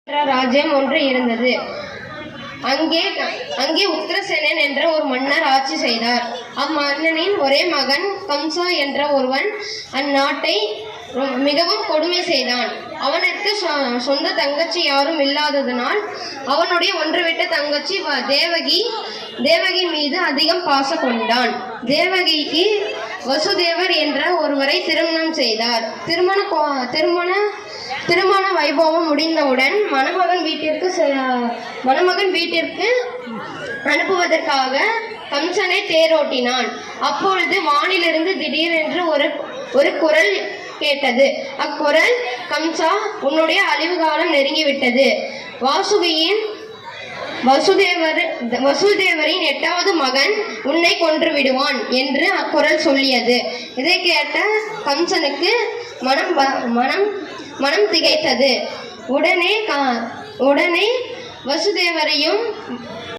ராஜ்யம் ஒன்று இருந்தது. அங்கே உக்கிரசேனன் என்ற ஒரு மன்னர் ஆட்சி செய்தார். அம்மன்னனின் ஒரே மகன் கம்சா என்ற ஒருவன் அந்நாட்டை மிகவும் கொடுமை செய்தான். அவனுக்கு சொந்த தங்கச்சி யாரும் இல்லாததனால் அவனுடைய ஒன்றுவிட்ட தங்கச்சி தேவகி மீது அதிகம் பாசம் கொண்டான். தேவகிக்கு வசுதேவர் என்ற ஒருவரை திருமணம் செய்தார். திருமண வைபவம் முடிந்தவுடன் மணமகன் வீட்டிற்கு அனுப்புவதற்காக கம்சனை தேரோட்டினான். அப்பொழுது வானிலிருந்து திடீரென்று ஒரு குரல் கேட்டது. அக்குரல், கம்சா, உன்னுடைய அழிவு காலம் நெருங்கிவிட்டது. வசுதேவரின் 8வது மகன் உன்னை கொன்று விடுவான் என்று அக்குரல் சொல்லியது. இதை கேட்ட கம்சனுக்கு மனம் திகைத்தது. உடனே வசுதேவரையும்